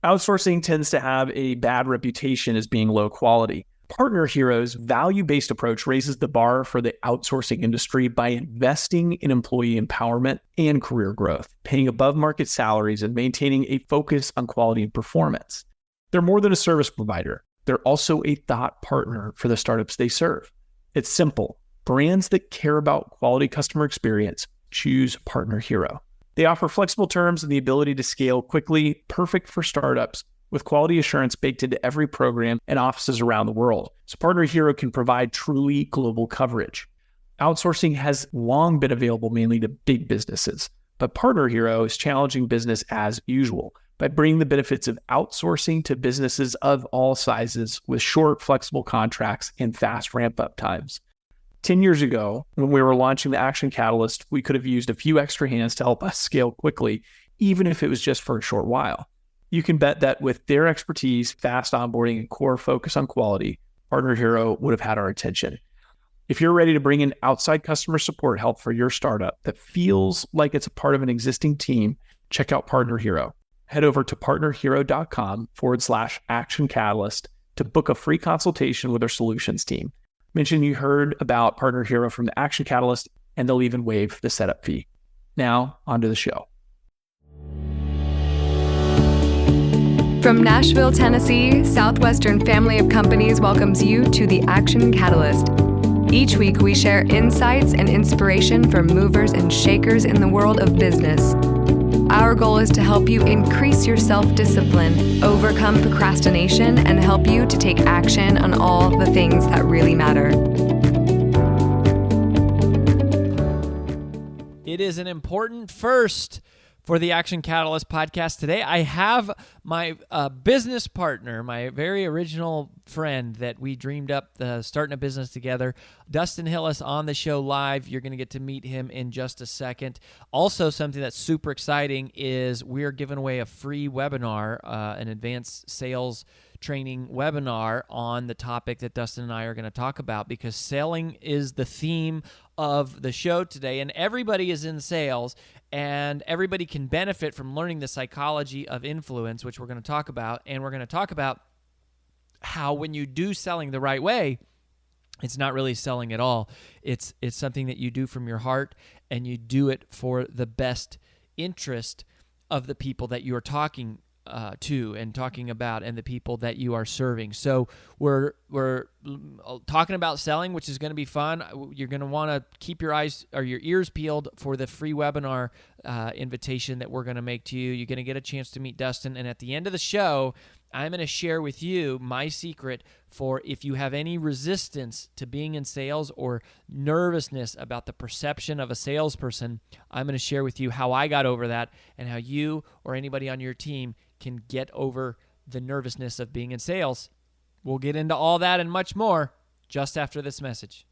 Outsourcing tends to have a bad reputation as being low quality. Partner Hero's value-based approach raises the bar for the outsourcing industry by investing in employee empowerment and career growth, paying above-market salaries, and maintaining a focus on quality and performance. They're more than a service provider. They're also a thought partner for the startups they serve. It's simple. Brands that care about quality customer experience choose Partner Hero. They offer flexible terms and the ability to scale quickly, perfect for startups, with quality assurance baked into every program and offices around the world. So Partner Hero can provide truly global coverage. Outsourcing has long been available mainly to big businesses, but Partner Hero is challenging business as usual by bringing the benefits of outsourcing to businesses of all sizes with short, flexible contracts and fast ramp-up times. 10 years ago, when we were launching the Action Catalyst, we could have used a few extra hands to help us scale quickly, even if it was just for a short while. You can bet that with their expertise, fast onboarding, and core focus on quality, Partner Hero would have had our attention. If you're ready to bring in outside customer support help for your startup that feels like it's a part of an existing team, check out Partner Hero. Head over to partnerhero.com/Action Catalyst to book a free consultation with our solutions team. Mention you heard about Partner Hero from the Action Catalyst, and they'll even waive the setup fee. Now, on to the show. From Nashville, Tennessee, Southwestern Family of Companies welcomes you to the Action Catalyst. Each week, we share insights and inspiration from movers and shakers in the world of business. Our goal is to help you increase your self-discipline, overcome procrastination, and help you to take action on all the things that really matter. It is an important first for the Action Catalyst podcast. Today, I have my business partner, my very original friend that we dreamed up starting a business together, Dustin Hillis, on the show live. You're going to get to meet him in just a second. Also, something that's super exciting is we're giving away a free webinar, an advanced sales training webinar on the topic that Dustin and I are going to talk about, because selling is the theme of the show today, and everybody is in sales, and everybody can benefit from learning the psychology of influence, which we're going to talk about, and we're going to talk about how when you do selling the right way, it's not really selling at all. It's something that you do from your heart, and you do it for the best interest of the people that you're talking to and talking about, and the people that you are serving. So we're talking about selling, which is going to be fun. You're going to want to keep your eyes or your ears peeled for the free webinar invitation that we're going to make to you. You're going to get a chance to meet Dustin, and at the end of the show, I'm going to share with you my secret for if you have any resistance to being in sales or nervousness about the perception of a salesperson. I'm going to share with you how I got over that and how you or anybody on your team can get over the nervousness of being in sales. We'll get into all that and much more just after this message.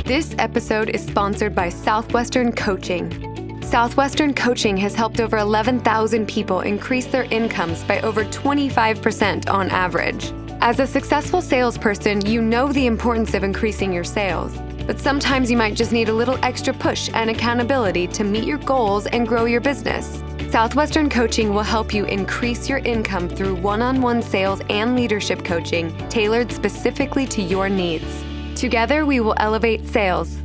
This episode is sponsored by Southwestern Coaching. Southwestern Coaching has helped over 11,000 people increase their incomes by over 25% on average. As a successful salesperson, you know the importance of increasing your sales, but sometimes you might just need a little extra push and accountability to meet your goals and grow your business. Southwestern Coaching will help you increase your income through one-on-one sales and leadership coaching tailored specifically to your needs. Together, we will elevate sales.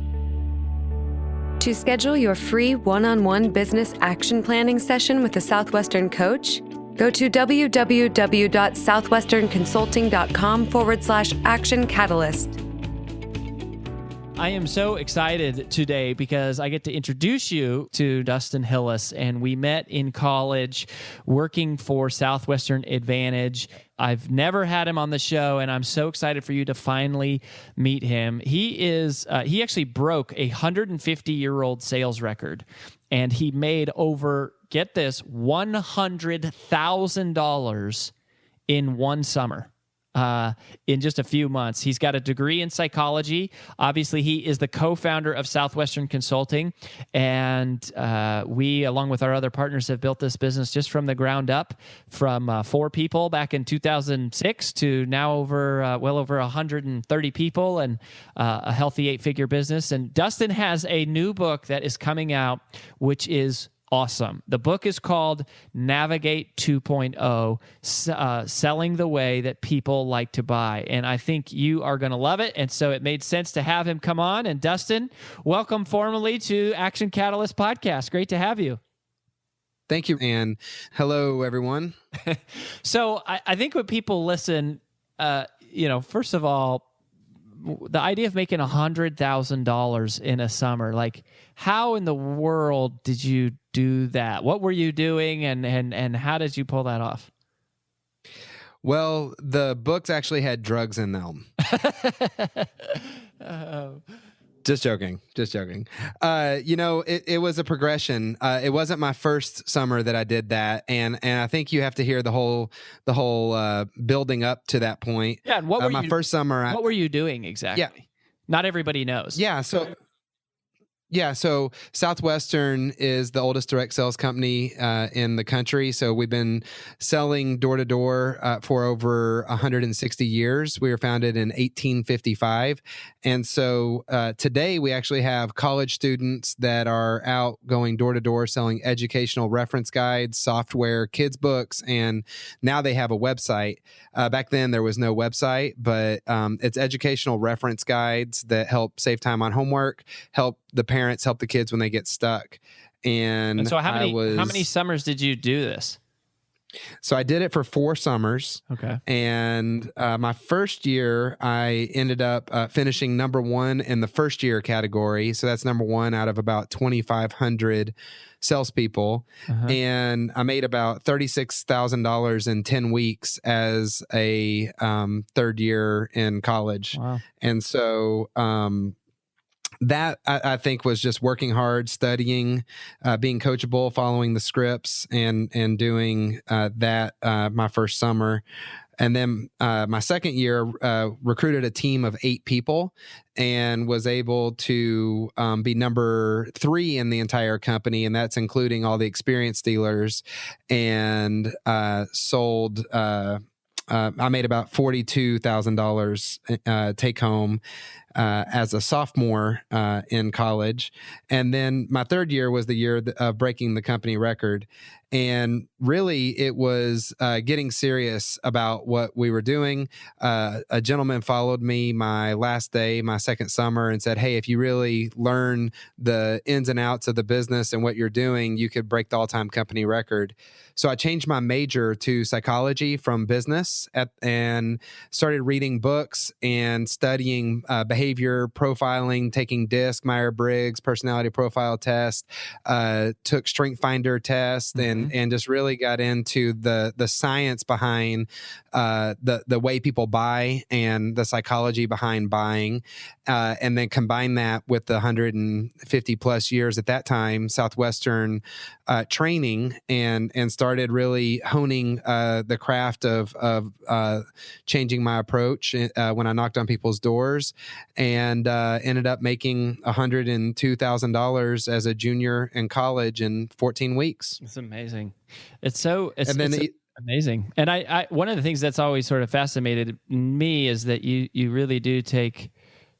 To schedule your free one-on-one business action planning session with a Southwestern coach, go to www.southwesternconsulting.com/action catalyst. I am so excited today because I get to introduce you to Dustin Hillis, and we met in college working for Southwestern Advantage. I've never had him on the show, and I'm so excited for you to finally meet him. He actually broke a 150-year-old sales record, and he made over, get this, $100,000 in one summer. In just a few months. He's got a degree in psychology. Obviously, he is the co-founder of Southwestern Consulting, and we, along with our other partners, have built this business just from the ground up, from 4 people back in 2006 to now well over 130 people, and a healthy 8-figure business. And Dustin has a new book that is coming out, which is awesome. The book is called Navigate 2.0, Selling the Way That People Like to Buy. And I think you are going to love it. And so it made sense to have him come on. And Dustin, welcome formally to Action Catalyst Podcast. Great to have you. Thank you. And hello, everyone. So I think when people listen, first of all, the idea of making $100,000 in a summer, like how in the world did you do that? What were you doing and how did you pull that off? Well, the books actually had drugs in them. Just joking. It was a progression. It wasn't my first summer that I did that, and I think you have to hear the whole building up to that point. Yeah, and what were my first summer? What were you doing exactly? Yeah, not everybody knows. So Southwestern is the oldest direct sales company in the country. So we've been selling door to door for over 160 years. We were founded in 1855. And so today we actually have college students that are out going door to door selling educational reference guides, software, kids' books, and now they have a website. Back then there was no website, but it's educational reference guides that help save time on homework, help the parents, help the kids when they get stuck. And so how many summers did you do this? So I did it for 4 summers. Okay. And my first year, I ended up finishing number 1 in the first year category. So that's number 1 out of about 2,500 salespeople. Uh-huh. And I made about $36,000 in 10 weeks as a third year in college. Wow. And so that I think was just working hard, studying, being coachable, following the scripts, and doing that my first summer. And then my second year, recruited a team of 8 people and was able to be number 3 in the entire company. And that's including all the experienced dealers, and sold. I made about $42,000 take home as a sophomore in college. And then my third year was the year of breaking the company record. And really, it was getting serious about what we were doing. A gentleman followed me my last day, my second summer, and said, "Hey, if you really learn the ins and outs of the business and what you're doing, you could break the all-time company record." So I changed my major to psychology from business and started reading books and studying behavior profiling, taking DISC, Myers-Briggs, personality profile test, took Strength Finder test, and just really got into the science behind the way people buy and the psychology behind buying, and then combine that with the 150 plus years at that time Southwestern training, and started really honing the craft of changing my approach when I knocked on people's doors, and ended up making $102,000 as a junior in college in 14 weeks. It's amazing. It's amazing. And I one of the things that's always sort of fascinated me is that you really do take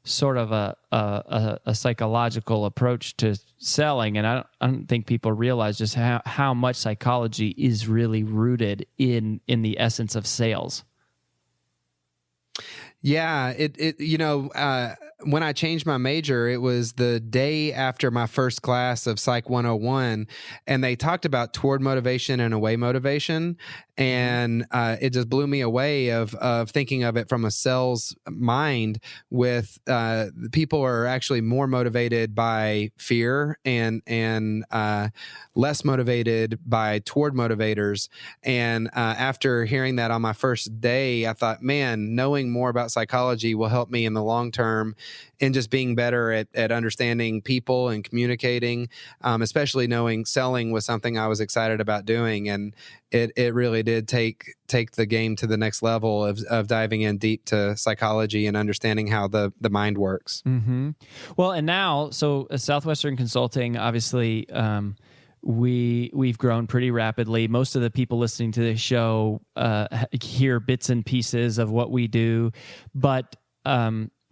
sort of a psychological approach to selling, and I don't think people realize just how much psychology is really rooted in the essence of sales. Yeah, when I changed my major, it was the day after my first class of Psych 101, and they talked about toward motivation and away motivation, and it just blew me away of thinking of it from a sales mind. With people are actually more motivated by fear and less motivated by toward motivators. And after hearing that on my first day, I thought, man, knowing more about psychology will help me in the long term in just being better at understanding people and communicating, especially knowing selling was something I was excited about doing. And it really did take the game to the next level of diving in deep to psychology and understanding how the mind works. Mm-hmm. Well, and now, so Southwestern Consulting, obviously, we've grown pretty rapidly. Most of the people listening to this show hear bits and pieces of what we do, but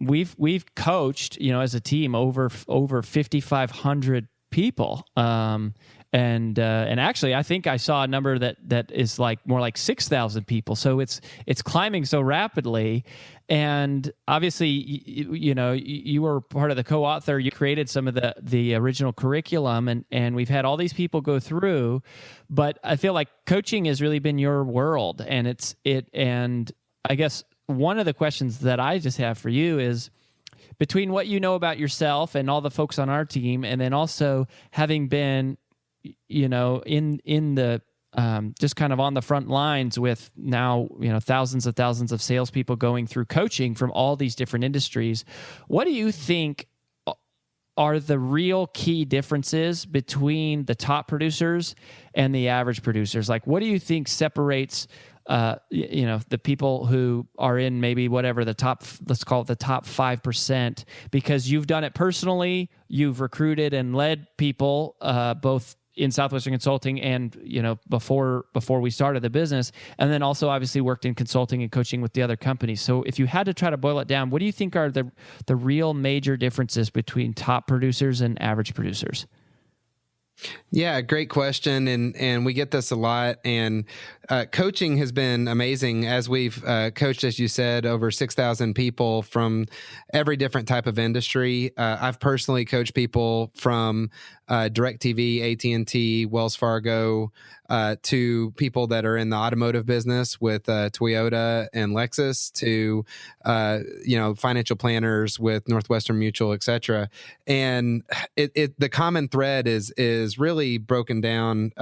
we've coached, as a team over 5,500 people, and actually, I think I saw a number that is like more like 6,000 people. So it's climbing so rapidly, and obviously, you were part of the co-author. You created some of the original curriculum, and we've had all these people go through. But I feel like coaching has really been your world, and I guess one of the questions that I just have for you is, between what you know about yourself and all the folks on our team, and then also having been, in the just kind of on the front lines with now, thousands of salespeople going through coaching from all these different industries, what do you think are the real key differences between the top producers and the average producers? Like, what do you think separates the people who are in maybe whatever the top, let's call it the top 5%, because you've done it personally, you've recruited and led people, both in Southwestern Consulting and, before we started the business, and then also obviously worked in consulting and coaching with the other companies. So if you had to try to boil it down, what do you think are the real major differences between top producers and average producers? Yeah, great question. And we get this a lot. And coaching has been amazing as we've coached, as you said, over 6,000 people from every different type of industry. I've personally coached people from DirecTV, AT&T, Wells Fargo, to people that are in the automotive business with Toyota and Lexus, to financial planners with Northwestern Mutual, et cetera. And the common thread is really broken down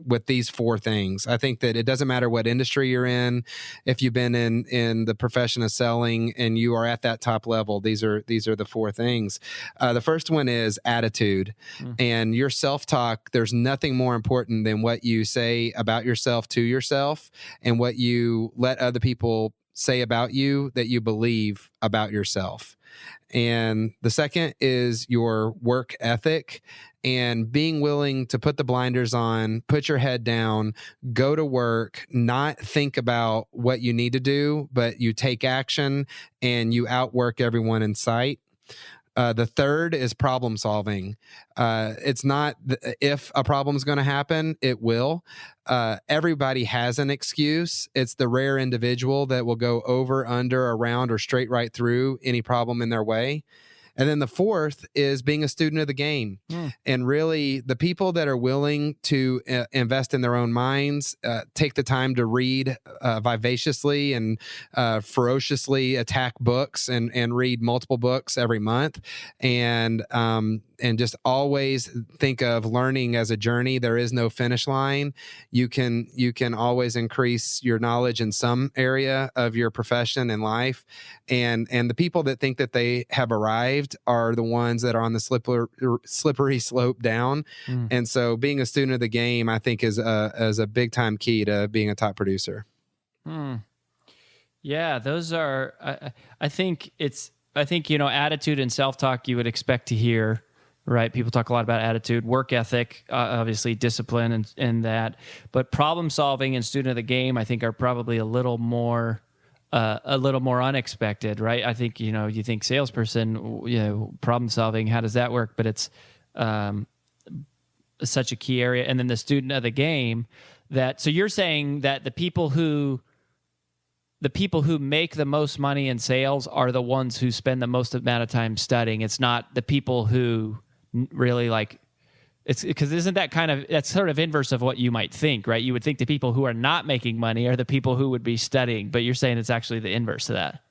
with these four things. I think that it doesn't matter what industry you're in. If you've been in the profession of selling and you are at that top level, these are the four things. The first one is attitude. And your self-talk. There's nothing more important than what you say about yourself to yourself and what you let other people say about you that you believe about yourself. And the second is your work ethic and being willing to put the blinders on, put your head down, go to work, not think about what you need to do, but you take action and you outwork everyone in sight. The third is problem solving. It's not if a problem is going to happen, it will. Everybody has an excuse. It's the rare individual that will go over, under, around, or straight right through any problem in their way. And then the fourth is being a student of the game. And really, the people that are willing to invest in their own minds, take the time to read vivaciously and ferociously attack books and read multiple books every month, and just always think of learning as a journey. There is no finish line. You can always increase your knowledge in some area of your profession and life. And the people that think that they have arrived are the ones that are on the slippery slope down. And so being a student of the game, I think, is a big time key to being a top producer. Yeah, those are, I think attitude and self-talk you would expect to hear, right? People talk a lot about attitude, work ethic, obviously discipline and that, but problem solving and student of the game, I think, are probably a little more unexpected, right? I think, you think salesperson, problem solving, how does that work? But it's such a key area. And then the student of the game, so you're saying that the people who make the most money in sales are the ones who spend the most amount of time studying. It's not the people who really it's because that's sort of inverse of what you might think, right? You would think the people who are not making money are the people who would be studying, but you're saying it's actually the inverse of that.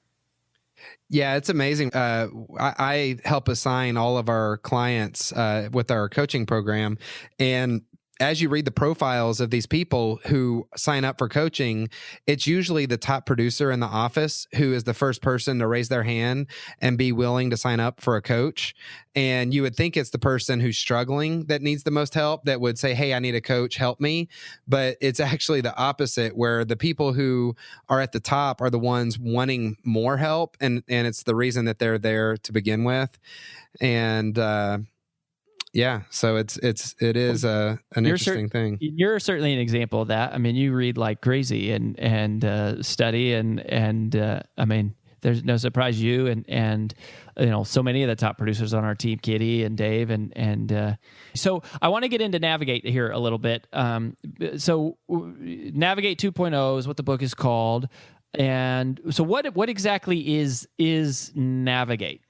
Yeah, it's amazing. I help assign all of our clients with our coaching program, and as you read the profiles of these people who sign up for coaching, it's usually the top producer in the office who is the first person to raise their hand and be willing to sign up for a coach. And you would think it's the person who's struggling that needs the most help that would say, hey, I need a coach, help me. But it's actually the opposite, where the people who are at the top are the ones wanting more help. And it's the reason that they're there to begin with. And, yeah, so it is an interesting thing. You're certainly an example of that. I mean, you read like crazy and study and I mean, there's no surprise you and so many of the top producers on our team, Kitty and Dave, and so I want to get into Navigate here a little bit. So Navigate 2.0 is what the book is called, and so what exactly is Navigate?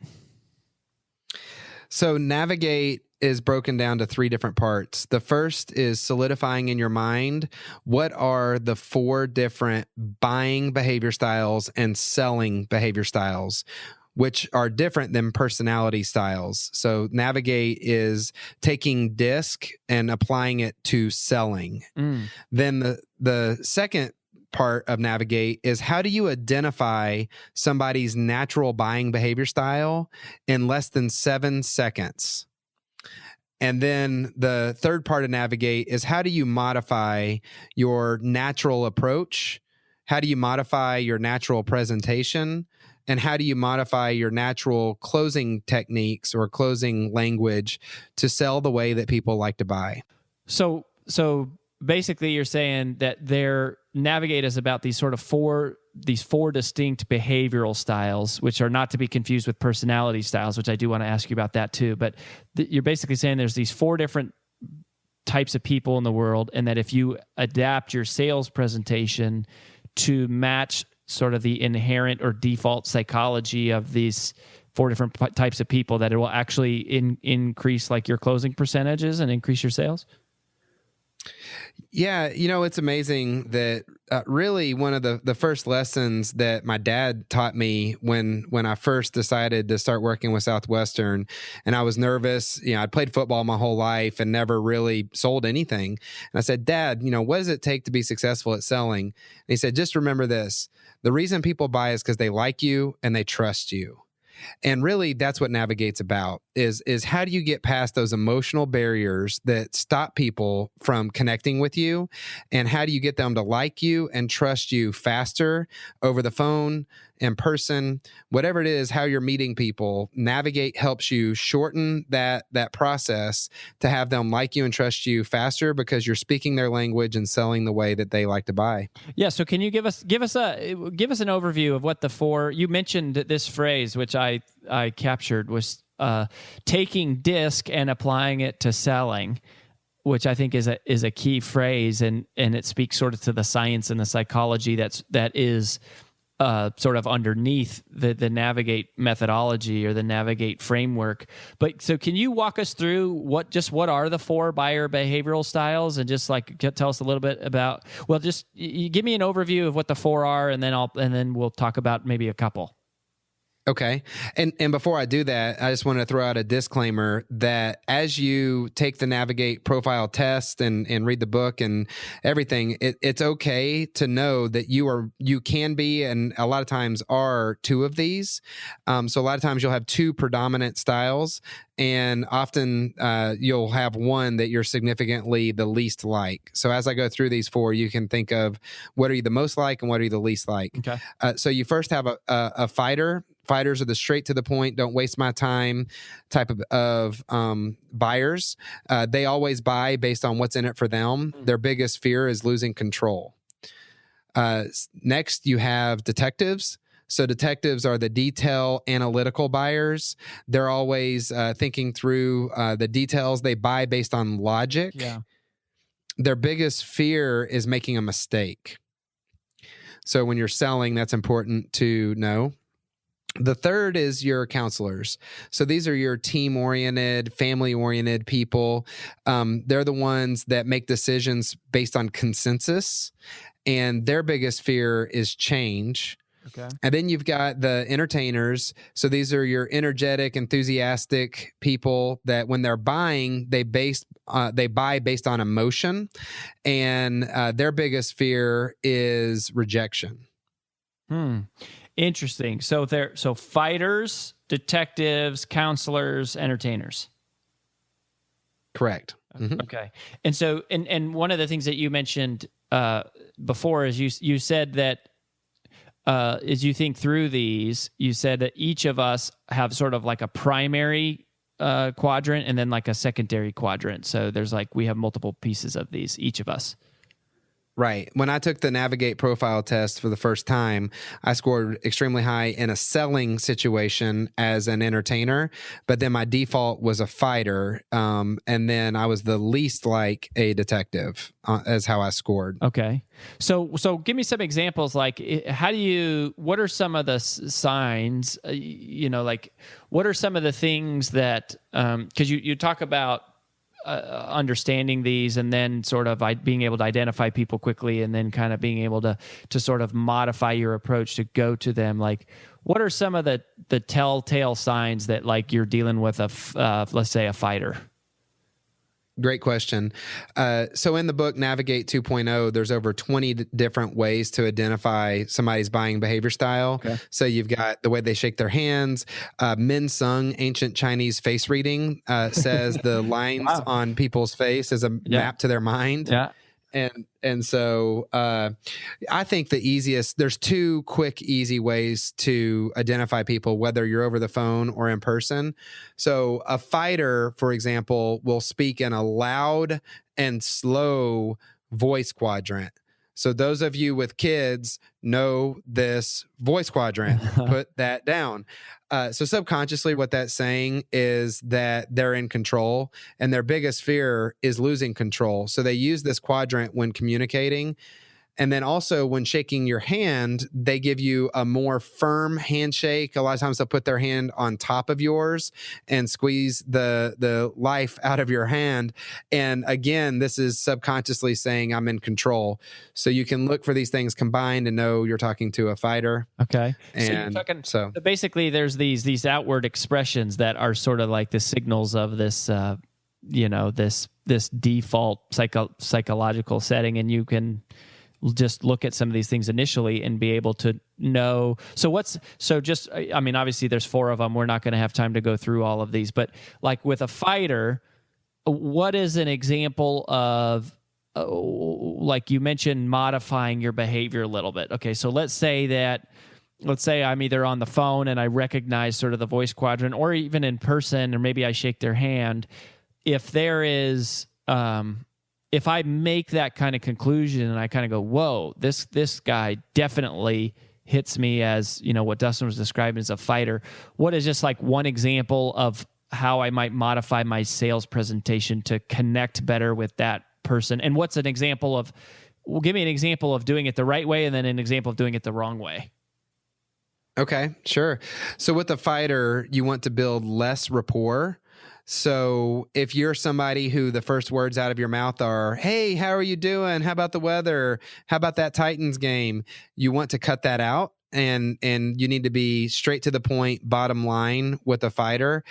So Navigate is broken down to 3 different parts. The first is solidifying in your mind what are the 4 different buying behavior styles and selling behavior styles, which are different than personality styles. So Navigate is taking DISC and applying it to selling. Then the second part of Navigate is how do you identify somebody's natural buying behavior style in less than 7 seconds? And then the third part of Navigate is how do you modify your natural approach? How do you modify your natural presentation? And how do you modify your natural closing techniques or closing language to sell the way that people like to buy? So basically you're saying that their Navigate is about these sort of 4 distinct behavioral styles, which are not to be confused with personality styles, which I do want to ask you about that too. But you're basically saying there's these 4 different types of people in the world, and that if you adapt your sales presentation to match sort of the inherent or default psychology of these 4 different types of people, that it will actually increase like your closing percentages and increase your sales? Yeah, it's amazing that really one of the first lessons that my dad taught me when I first decided to start working with Southwestern, and I was nervous. I'd played football my whole life and never really sold anything. And I said, Dad, what does it take to be successful at selling? And he said, just remember this. The reason people buy is because they like you and they trust you. And really, that's what Navigate's about, is how do you get past those emotional barriers that stop people from connecting with you? And how do you get them to like you and trust you faster over the phone, in person, whatever it is, how you're meeting people? Navigate helps you shorten that process to have them like you and trust you faster because you're speaking their language and selling the way that they like to buy. Yeah. So can you give us an overview of what the 4? You mentioned this phrase, which I captured, was taking DISC and applying it to selling, which I think is a key phrase, and it speaks sort of to the science and the psychology that is sort of underneath the Navigate methodology or the Navigate framework. But so can you walk us through what are the 4 buyer behavioral styles, and just like tell us a little bit about, just you give me an overview of what the 4 are, and then we'll talk about maybe a couple. Okay. And before I do that, I just want to throw out a disclaimer that as you take the Navigate profile test and read the book and everything, it's okay to know that you can be, and a lot of times are, 2 of these. So a lot of times you'll have 2 predominant styles, and often you'll have one that you're significantly the least like. So as I go through these 4, you can think of what are you the most like and what are you the least like. Okay. So you first have a fighter. Fighters are the straight to the point, don't waste my time type of buyers. They always buy based on what's in it for them. Their biggest fear is losing control. Next, you have detectives. So detectives are the detail analytical buyers. They're always thinking through the details. They buy based on logic. Yeah. Their biggest fear is making a mistake. So when you're selling, that's important to know. The third is your counselors. So these are your team-oriented, family-oriented people. They're the ones that make decisions based on consensus, and their biggest fear is change. Okay. And then you've got the entertainers. So these are your energetic, enthusiastic people that when they're buying, they buy based on emotion, and their biggest fear is rejection. Interesting. So fighters, detectives, counselors, entertainers. Correct. Mm-hmm. Okay. And so, and one of the things that you mentioned before is you said that as you think through these, you said that each of us have sort of like a primary quadrant and then like a secondary quadrant. So there's we have multiple pieces of these, each of us. Right. When I took the Navigate profile test for the first time, I scored extremely high in a selling situation as an entertainer, but then my default was a fighter. And then I was the least like a detective as how I scored. Okay. So give me some examples. Like, what are some of the signs, like what are some of the things that, because you talk about understanding these and then sort of being able to identify people quickly and then kind of being able to sort of modify your approach to go to them. Like, what are some of the telltale signs that like you're dealing with let's say a fighter? Great question. So in the book, Navigate 2.0, there's over 20 different ways to identify somebody's buying behavior style. Okay. So you've got the way they shake their hands. Min Sung, ancient Chinese face reading, says the lines on people's face is a map to their mind. Yeah. And so I think there's two quick, easy ways to identify people, whether you're over the phone or in person. So a fighter, for example, will speak in a loud and slow voice quadrant. So those of you with kids know this voice quadrant. Put that down. So subconsciously, what that's saying is that they're in control, and their biggest fear is losing control. So they use this quadrant when communicating. And then also when shaking your hand, they give you a more firm handshake. A lot of times they'll put their hand on top of yours and squeeze the life out of your hand. And again, this is subconsciously saying I'm in control. So you can look for these things combined and know you're talking to a fighter. Okay. And so basically there's these outward expressions that are sort of like the signals of this, this default psychological setting, and you can just look at some of these things initially and be able to know. Obviously there's 4 of them. We're not going to have time to go through all of these, but like with a fighter, what is an example of, like you mentioned, modifying your behavior a little bit? Okay. So let's say I'm either on the phone and I recognize sort of the voice quadrant, or even in person, or maybe I shake their hand. If there is, if I make that kind of conclusion and I kind of go, whoa, this guy definitely hits me as, what Dustin was describing as a fighter. What is just like one example of how I might modify my sales presentation to connect better with that person? And what's an example of, give me an example of doing it the right way and then an example of doing it the wrong way. Okay, sure. So with the fighter, you want to build less rapport. So if you're somebody who the first words out of your mouth are, hey, how are you doing? How about the weather? How about that Titans game? You want to cut that out. And you need to be straight to the point, bottom line with a fighter.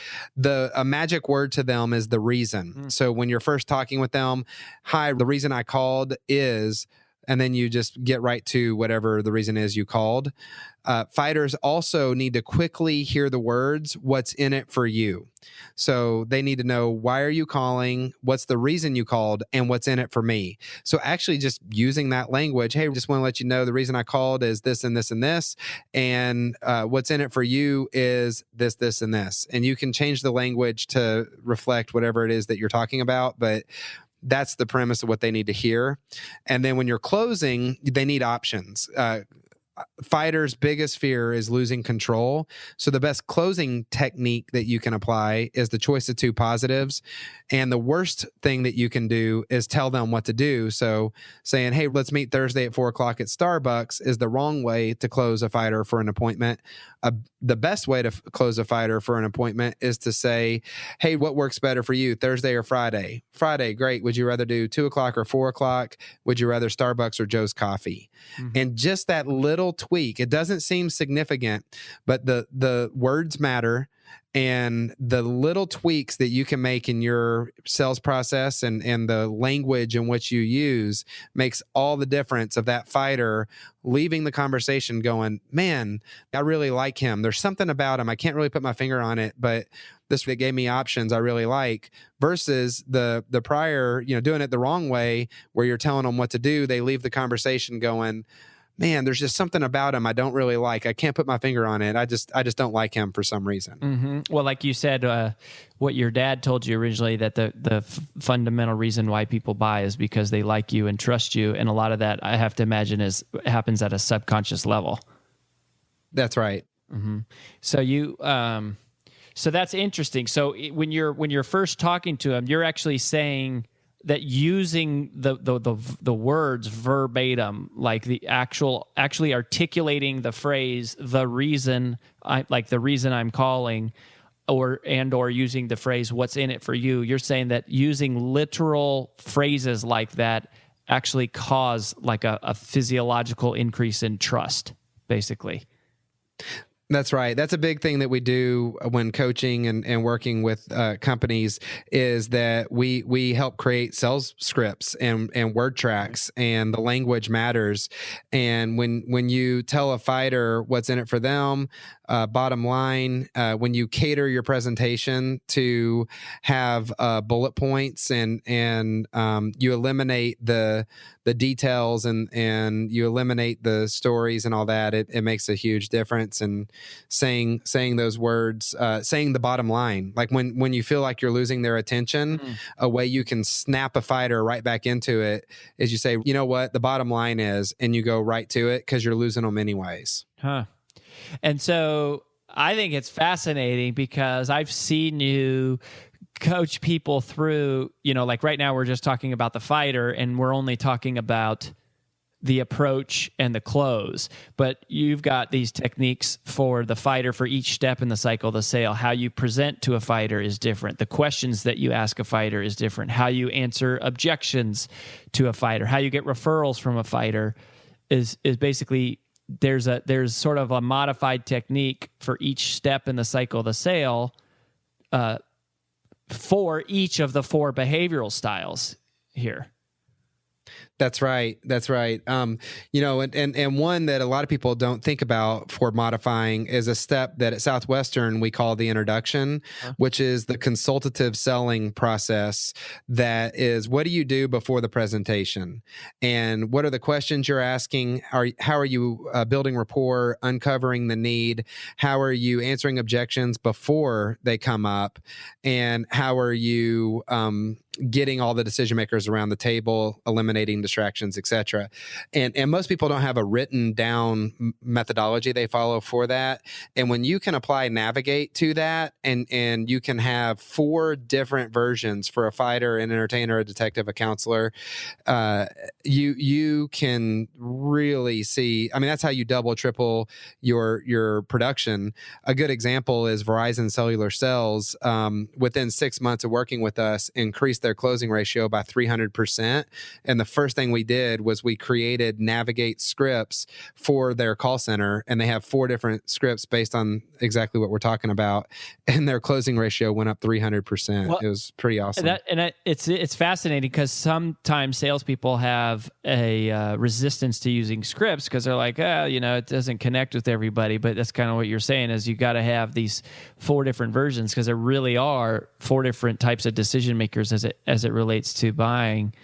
A magic word to them is the reason. So when you're first talking with them, hi, the reason I called is, and then you just get right to whatever the reason is you called. Fighters also need to quickly hear the words, what's in it for you. So they need to know, why are you calling? What's the reason you called? And what's in it for me? So actually just using that language, hey, just want to let you know the reason I called is this and this and this. And what's in it for you is this, this, and this. And you can change the language to reflect whatever it is that you're talking about. But that's the premise of what they need to hear. And then when you're closing, they need options. Fighters' biggest fear is losing control. So the best closing technique that you can apply is the choice of 2 positives. And the worst thing that you can do is tell them what to do. So saying, hey, let's meet Thursday at 4:00 at Starbucks is the wrong way to close a fighter for an appointment. The best way to close a fighter for an appointment is to say, hey, what works better for you, Thursday or Friday? Friday, great. Would you rather do 2:00 or 4:00? Would you rather Starbucks or Joe's Coffee? Mm-hmm. And just that little tweak, it doesn't seem significant, but the words matter. And the little tweaks that you can make in your sales process and the language in which you use makes all the difference of that fighter leaving the conversation going, man, I really like him. There's something about him. I can't really put my finger on it, but this gave me options I really like, versus the prior, doing it the wrong way where you're telling them what to do. They leave the conversation going, man, there's just something about him I don't really like. I can't put my finger on it. I just don't like him for some reason. Mm-hmm. Well, like you said, what your dad told you originally, that the fundamental reason why people buy is because they like you and trust you. And a lot of that, I have to imagine, happens at a subconscious level. That's right. Mm-hmm. So you, so that's interesting. So when you're first talking to him, you're actually saying that using the words verbatim, like actually articulating the phrase, the reason I'm calling, or using the phrase, what's in it for you. You're saying that using literal phrases like that actually cause like a physiological increase in trust, basically. That's right. That's a big thing that we do when coaching and working with companies, is that we help create sales scripts and word tracks, and the language matters. And when you tell a fighter what's in it for them, bottom line, when you cater your presentation to have bullet points and you eliminate the details and you eliminate the stories and all that, it makes a huge difference. And saying those words, saying the bottom line, like when you feel like you're losing their attention, a way you can snap a fighter right back into it is you say, you know what, the bottom line is, and you go right to it, because you're losing them anyways. Huh. And so I think it's fascinating because I've seen you coach people through, like right now we're just talking about the fighter and we're only talking about the approach and the close, but you've got these techniques for the fighter for each step in the cycle of the sale. How you present to a fighter is different. The questions that you ask a fighter is different. How you answer objections to a fighter, how you get referrals from a fighter is basically, there's sort of a modified technique for each step in the cycle of the sale, for each of the 4 behavioral styles here. That's right. That's right. And one that a lot of people don't think about for modifying is a step that at Southwestern we call the introduction, which is the consultative selling process. That is, what do you do before the presentation? And what are the questions you're asking? How are you building rapport, uncovering the need? How are you answering objections before they come up? And how are you getting all the decision makers around the table, eliminating distractions, etc. And most people don't have a written down methodology they follow for that. And when you can apply Navigate to that, and you can have 4 different versions for a fighter, an entertainer, a detective, a counselor, you can really see. I mean, that's how you double, triple your production. A good example is Verizon Cellular Sales. Within 6 months of working with us, increased their closing ratio by 300%. And the first thing we did was we created Navigate scripts for their call center, and they have 4 different scripts based on exactly what we're talking about, and their closing ratio went up 300%. Well, it was pretty awesome. It's fascinating because sometimes salespeople have a resistance to using scripts because they're like, it doesn't connect with everybody. But that's kind of what you're saying, is you got to have these 4 different versions, because there really are 4 different types of decision makers as it relates to buying.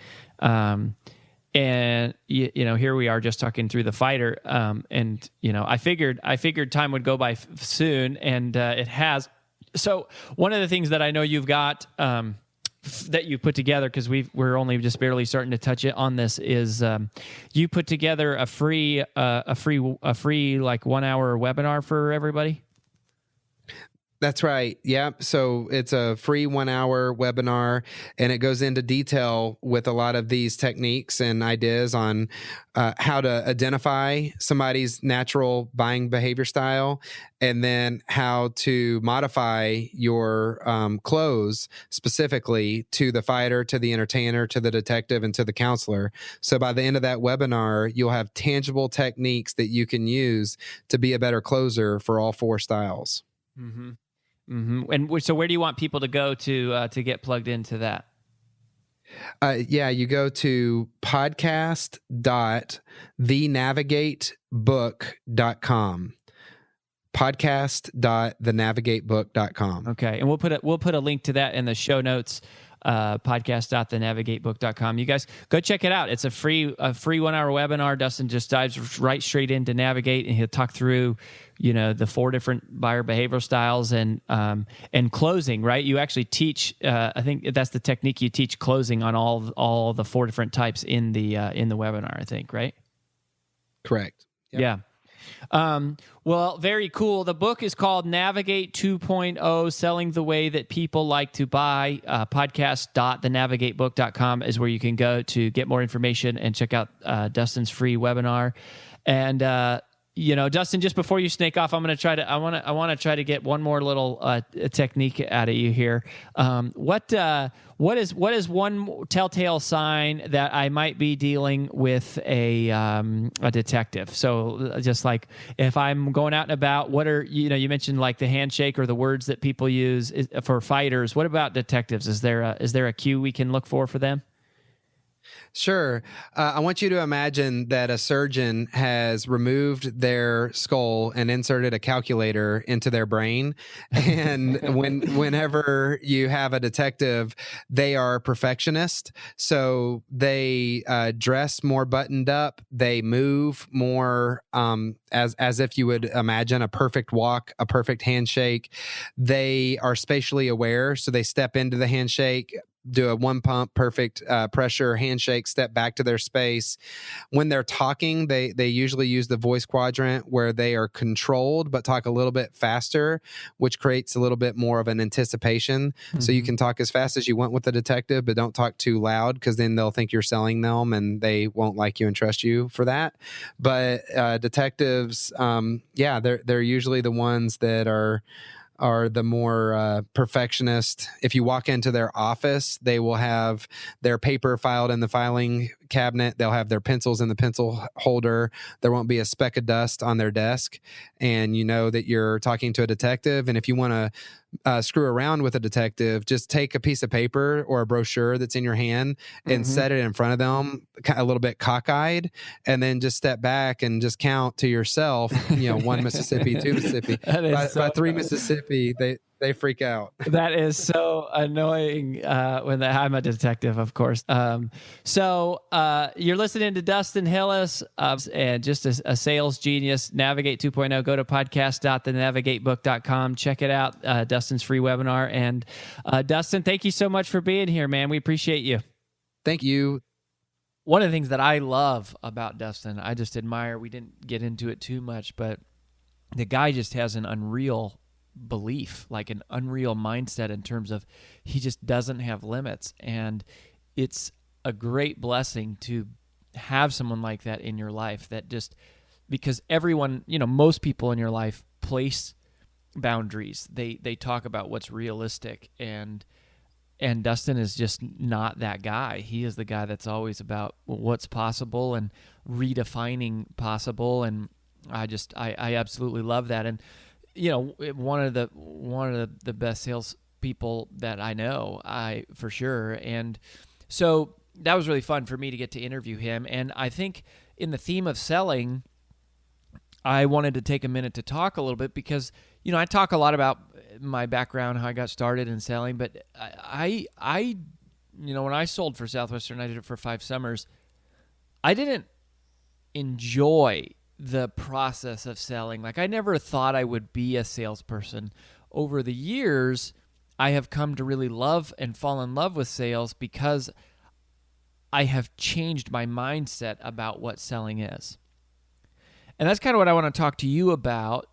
And here we are just talking through the fighter. And I figured time would go by soon, and it has. So one of the things that I know you've got that you put together, because we're only just barely starting to touch it on this, is you put together a free like 1-hour webinar for everybody. That's right. Yeah. So it's a free 1-hour webinar, and it goes into detail with a lot of these techniques and ideas on how to identify somebody's natural buying behavior style, and then how to modify your close specifically to the fighter, to the entertainer, to the detective, and to the counselor. So by the end of that webinar, you'll have tangible techniques that you can use to be a better closer for all 4 styles. Mm-hmm. Mm-hmm. And so where do you want people to go to get plugged into that? You go to podcast.thenavigatebook.com. podcast.thenavigatebook.com. Okay. And we'll put a link to that in the show notes podcast.thenavigatebook.com. You guys go check it out. It's a free 1 hour webinar. Dustin just dives right straight into Navigate, and he'll talk through, the 4 different buyer behavioral styles and closing, right? You actually teach, I think that's the technique you teach, closing on all the 4 different types in the webinar, I think, right? Correct. Yep. Yeah. Well, very cool. The book is called Navigate 2.0, Selling the Way That People Like to Buy. Podcast.thenavigatebook.com is where you can go to get more information and check out Dustin's free webinar. And Dustin, just before you snake off, I want to try to get one more little technique out of you here. What is one telltale sign that I might be dealing with a detective? So just like if I'm going out and about, what are, you mentioned like the handshake or the words that people use for fighters. What about detectives? Is there a cue we can look for them? Sure. I want you to imagine that a surgeon has removed their skull and inserted a calculator into their brain. And whenever you have a detective, they are perfectionist. So they dress more buttoned up. They move more as if you would imagine a perfect walk, a perfect handshake. They are spatially aware. So they step into the handshake, do a 1 pump, perfect pressure handshake, step back to their space. When they're talking, they usually use the voice quadrant where they are controlled, but talk a little bit faster, which creates a little bit more of an anticipation. Mm-hmm. So you can talk as fast as you want with the detective, but don't talk too loud because then they'll think you're selling them and they won't like you and trust you for that. But detectives, they're usually the ones that are the more perfectionist. If you walk into their office, they will have their paper filed in the filing cabinet. They'll have their pencils in the pencil holder. There won't be a speck of dust on their desk. And you know that you're talking to a detective. And if you want to screw around with a detective, just take a piece of paper or a brochure that's in your hand and set it in front of them, a little bit cockeyed, and then just step back and just count to yourself, 1 Mississippi, 2 Mississippi. By 3 Mississippi, they freak out. That is so annoying I'm a detective, of course. So you're listening to Dustin Hillis, and just a sales genius. Navigate 2.0. Go to podcast.thenavigatebook.com. Check it out. Dustin's free webinar. And Dustin, thank you so much for being here, man. We appreciate you. Thank you. One of the things that I love about Dustin, I just admire, we didn't get into it too much, but the guy just has an unreal belief, like an unreal mindset in terms of he just doesn't have limits. And it's a great blessing to have someone like that in your life, that just, because everyone, most people in your life place boundaries. They talk about what's realistic, and Dustin is just not that guy. He is the guy that's always about what's possible and redefining possible. And I absolutely love that. And one of the best sales people that I know, for sure. And so that was really fun for me to get to interview him. And I think in the theme of selling, I wanted to take a minute to talk a little bit because, I talk a lot about my background, how I got started in selling, but I when I sold for Southwestern, I did it for 5 summers. I didn't enjoy the process of selling. Like, I never thought I would be a salesperson. Over the years, I have come to really love and fall in love with sales because I have changed my mindset about what selling is. And that's kind of what I want to talk to you about,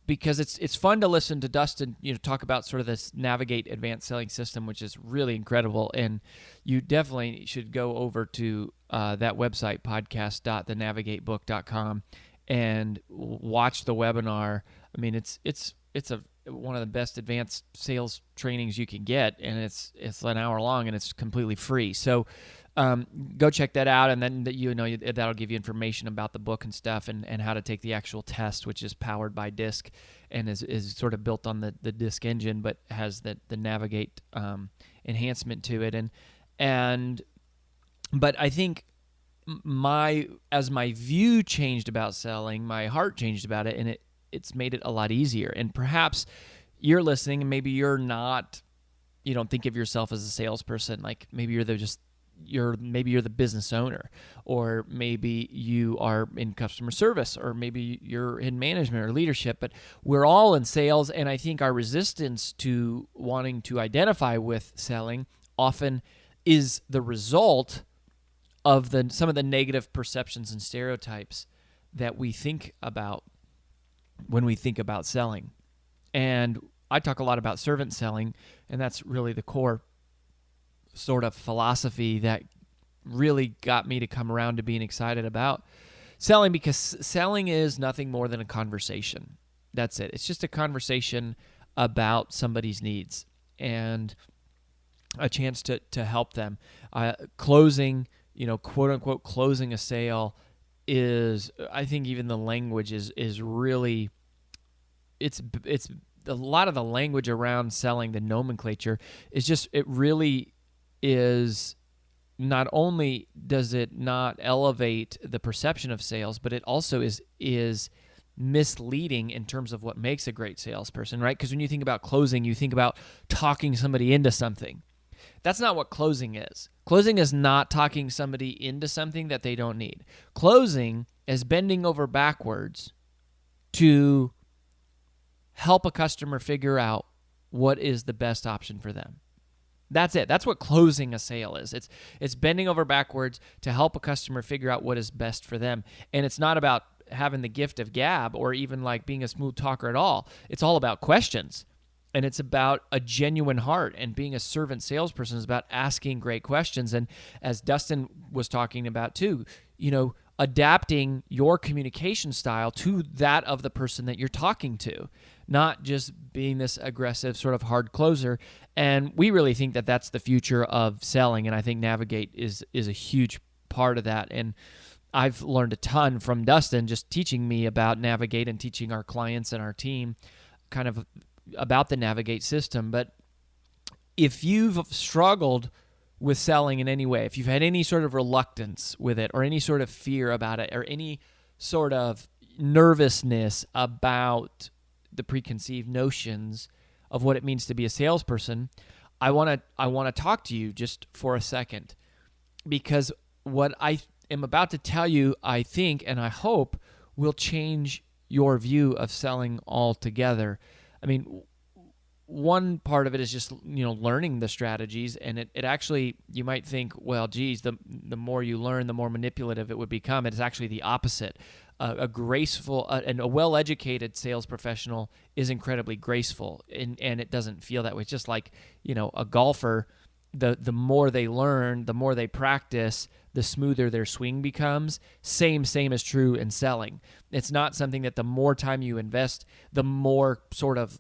because it's fun to listen to Dustin, talk about sort of this Navigate advanced selling system, which is really incredible. And you definitely should go over to that website, podcast.thenavigatebook.com, and watch the webinar. I mean, it's one of the best advanced sales trainings you can get, and it's an hour long and it's completely free. So go check that out, and then that'll give you information about the book and stuff, and how to take the actual test, which is powered by DISC and is sort of built on the DISC engine, but has the Navigate enhancement to it. But I think as my view changed about selling, my heart changed about it, and it's made it a lot easier. And perhaps you're listening and maybe you're not you don't think of yourself as a salesperson. Like maybe you're the business owner, or maybe you are in customer service, or maybe you're in management or leadership, but we're all in sales. And I think our resistance to wanting to identify with selling often is the result of some of the negative perceptions and stereotypes that we think about when we think about selling. And I talk a lot about servant selling, and that's really the core sort of philosophy that really got me to come around to being excited about selling, because selling is nothing more than a conversation. That's it. It's just a conversation about somebody's needs and a chance to help them. Closing, quote unquote, closing a sale is, I think even the language is really, it's a lot of the language around selling, the nomenclature is just, it really is, not only does it not elevate the perception of sales, but it also is misleading in terms of what makes a great salesperson, right? Because when you think about closing, you think about talking somebody into something. That's not what closing is. Closing is not talking somebody into something that they don't need. Closing is bending over backwards to help a customer figure out what is the best option for them. That's it. That's what closing a sale is. It's bending over backwards to help a customer figure out what is best for them. And it's not about having the gift of gab or even like being a smooth talker at all. It's all about questions. And it's about a genuine heart, and being a servant salesperson is about asking great questions. And as Dustin was talking about too, adapting your communication style to that of the person that you're talking to, not just being this aggressive sort of hard closer. And we really think that that's the future of selling. And I think Navigate is a huge part of that. And I've learned a ton from Dustin just teaching me about Navigate and teaching our clients and our team kind of about the Navigate system. But if you've struggled with selling in any way, if you've had any sort of reluctance with it or any sort of fear about it or any sort of nervousness about the preconceived notions of what it means to be a salesperson, I want to talk to you just for a second, because what I am about to tell you, I think and I hope, will change your view of selling altogether. I mean, one part of it is just, learning the strategies, and it actually, you might think, well, geez, the more you learn, the more manipulative it would become. It's actually the opposite. A graceful and a well-educated sales professional is incredibly graceful, and it doesn't feel that way. It's just like, a golfer, the more they learn, the more they practice, the smoother their swing becomes. Same is true in selling. It's not something that the more time you invest, the more sort of,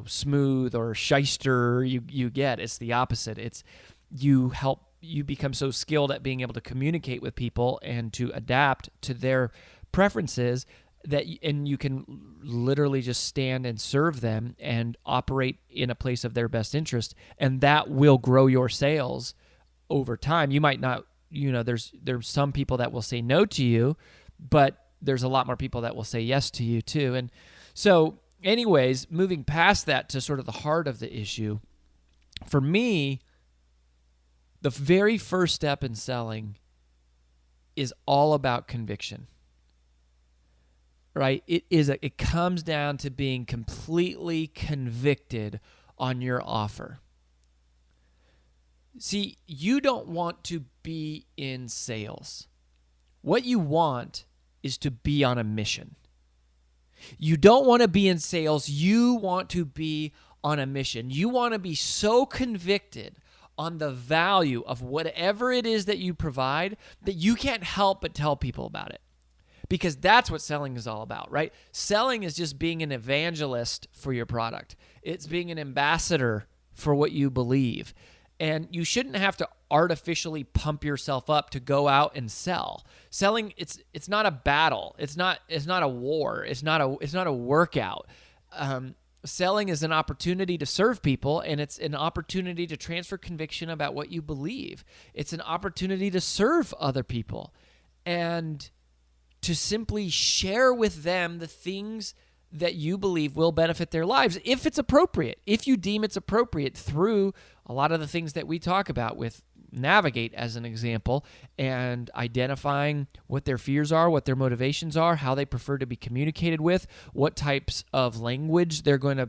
smooth or shyster you get. It's the opposite. It's you become so skilled at being able to communicate with people and to adapt to their preferences and you can literally just stand and serve them and operate in a place of their best interest, and that will grow your sales over time. You might not, there's some people that will say no to you, but there's a lot more people that will say yes to you too. And so anyways, moving past that to sort of the heart of the issue, for me, the very first step in selling is all about conviction. Right? It comes down to being completely convicted on your offer. See, you don't want to be in sales. What you want is to be on a mission. You don't want to be in sales. You want to be on a mission. You want to be so convicted on the value of whatever it is that you provide that you can't help but tell people about it. Because that's what selling is all about, right? Selling is just being an evangelist for your product. It's being an ambassador for what you believe. And you shouldn't have to artificially pump yourself up to go out and sell. Selling, it's not a battle. It's not a war. It's not a workout. Selling is an opportunity to serve people, and it's an opportunity to transfer conviction about what you believe. It's an opportunity to serve other people and to simply share with them the things that you believe will benefit their lives if it's appropriate, if you deem it's appropriate through a lot of the things that we talk about with Navigate as an example, and identifying what their fears are, what their motivations are, how they prefer to be communicated with, what types of language they're going to,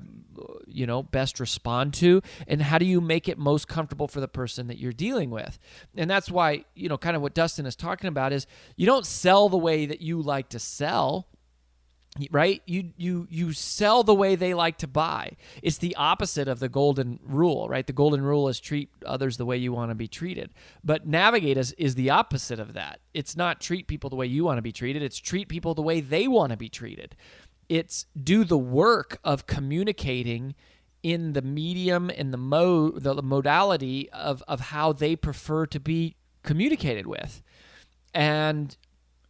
best respond to, and how do you make it most comfortable for the person that you're dealing with. And that's why, kind of what Dustin is talking about is you don't sell the way that you like to sell, right? You sell the way they like to buy. It's the opposite of the golden rule, right? The golden rule is treat others the way you want to be treated. But Navigate is the opposite of that. It's not treat people the way you want to be treated. It's treat people the way they want to be treated. It's do the work of communicating in the medium and the modality of how they prefer to be communicated with. And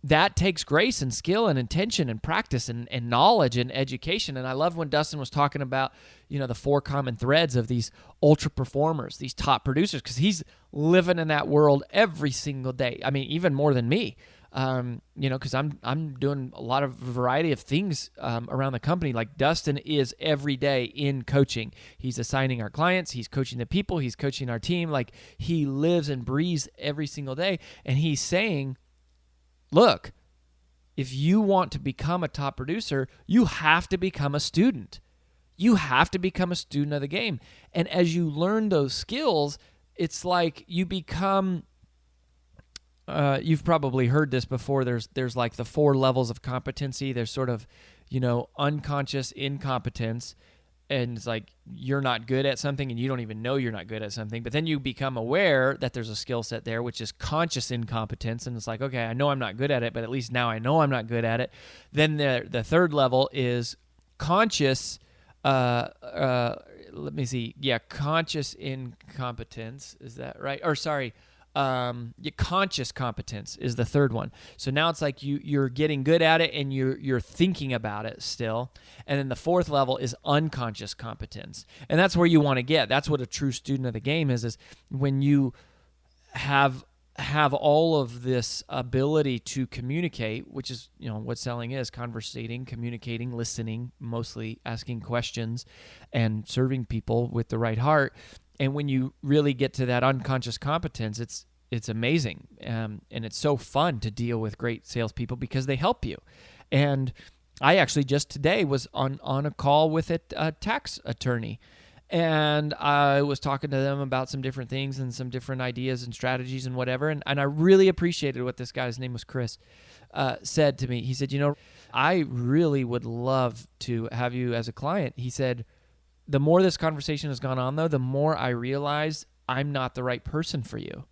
that takes grace and skill and intention and practice and knowledge and education. And I love when Dustin was talking about, the 4 common threads of these ultra performers, these top producers, because he's living in that world every single day. I mean, even more than me, because I'm doing a lot of variety of things around the company. Like Dustin is every day in coaching. He's assigning our clients. He's coaching the people. He's coaching our team. Like he lives and breathes every single day. And he's saying, look, if you want to become a top producer, you have to become a student. You have to become a student of the game. And as you learn those skills, it's like you become, you've probably heard this before, there's like the 4 levels of competency. There's sort of, unconscious incompetence. And it's like you're not good at something and you don't even know you're not good at something. But then you become aware that there's a skill set there, which is conscious incompetence. And it's like, okay, I know I'm not good at it, but at least now I know I'm not good at it. Then the third level is conscious, let me see. Yeah, conscious incompetence. Is that right? Or sorry. Conscious competence is the third one. So now it's like you're getting good at it and you're thinking about it still. And then the fourth level is unconscious competence. And that's where you want to get. That's what a true student of the game is when you have all of this ability to communicate, which is, what selling is: conversating, communicating, listening, mostly asking questions and serving people with the right heart. And when you really get to that unconscious competence, it's amazing. And it's so fun to deal with great salespeople because they help you. And I actually just today was on a call with a tax attorney. And I was talking to them about some different things and some different ideas and strategies and whatever. And I really appreciated what this guy's name was Chris, said to me. He said, I really would love to have you as a client. He said, the more this conversation has gone on, though, the more I realize I'm not the right person for you.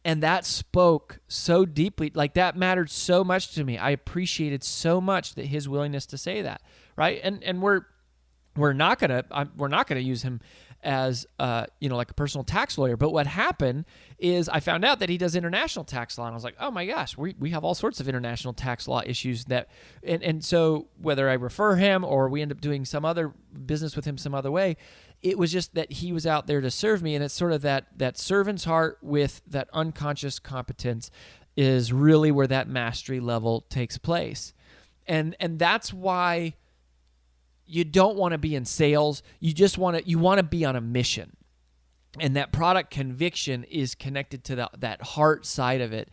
And that spoke so deeply, like that mattered so much to me. I appreciated so much that his willingness to say that, right? And we're not gonna use him as like a personal tax lawyer. But what happened is I found out that he does international tax law, and I was like, oh my gosh, we have all sorts of international tax law issues that, and so whether I refer him or we end up doing some other business with him some other way, it was just that he was out there to serve me. And it's sort of that servant's heart with that unconscious competence is really where that mastery level takes place. And that's why you don't want to be in sales. You want to be on a mission. And that product conviction is connected to that heart side of it.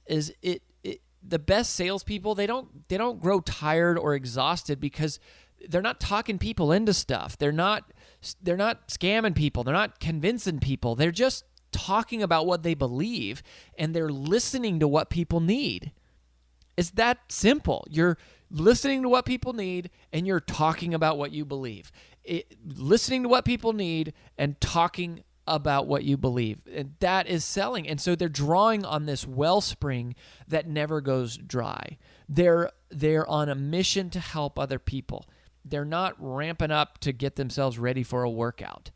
The best salespeople, they don't grow tired or exhausted because they're not talking people into stuff. They're not scamming people. They're not convincing people. They're just talking about what they believe, and they're listening to what people need. It's that simple. You're listening to what people need, and you're talking about what you believe. Listening to what people need and talking about what you believe. And that is selling. And so they're drawing on this wellspring that never goes dry. They're on a mission to help other people. They're not ramping up to get themselves ready for a workout.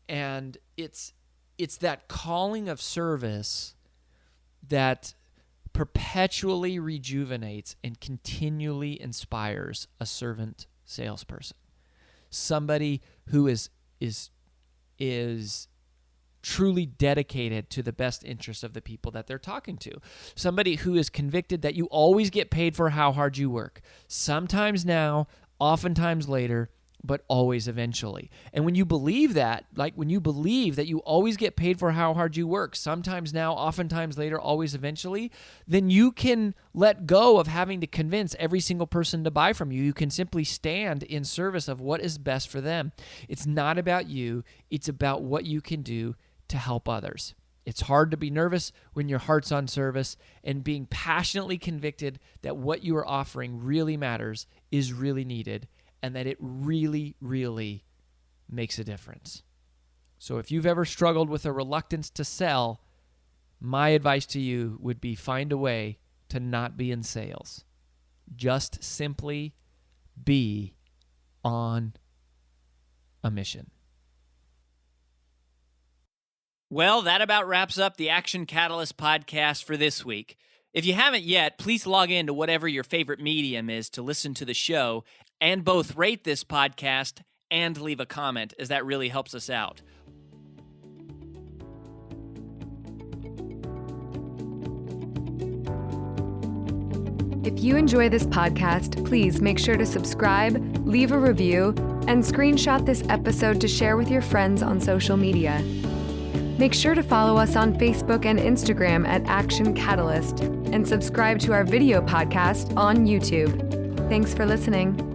And it's that calling of service that perpetually rejuvenates and continually inspires a servant salesperson. Somebody who is truly dedicated to the best interest of the people that they're talking to. Somebody who is convicted that you always get paid for how hard you work. Sometimes now, oftentimes later, but always eventually. And when you believe that, like when you believe that you always get paid for how hard you work, sometimes now, oftentimes later, always eventually, then you can let go of having to convince every single person to buy from you. You can simply stand in service of what is best for them. It's not about you. It's about what you can do to help others. It's hard to be nervous when your heart's on service, and being passionately convicted that what you are offering really matters, is really needed, and that it really, really makes a difference. So if you've ever struggled with a reluctance to sell, my advice to you would be find a way to not be in sales. Just simply be on a mission. Well, that about wraps up the Action Catalyst podcast for this week. If you haven't yet, please log in to whatever your favorite medium is to listen to the show, and both rate this podcast and leave a comment, as that really helps us out. If you enjoy this podcast, please make sure to subscribe, leave a review, and screenshot this episode to share with your friends on social media. Make sure to follow us on Facebook and Instagram at Action Catalyst, and subscribe to our video podcast on YouTube. Thanks for listening.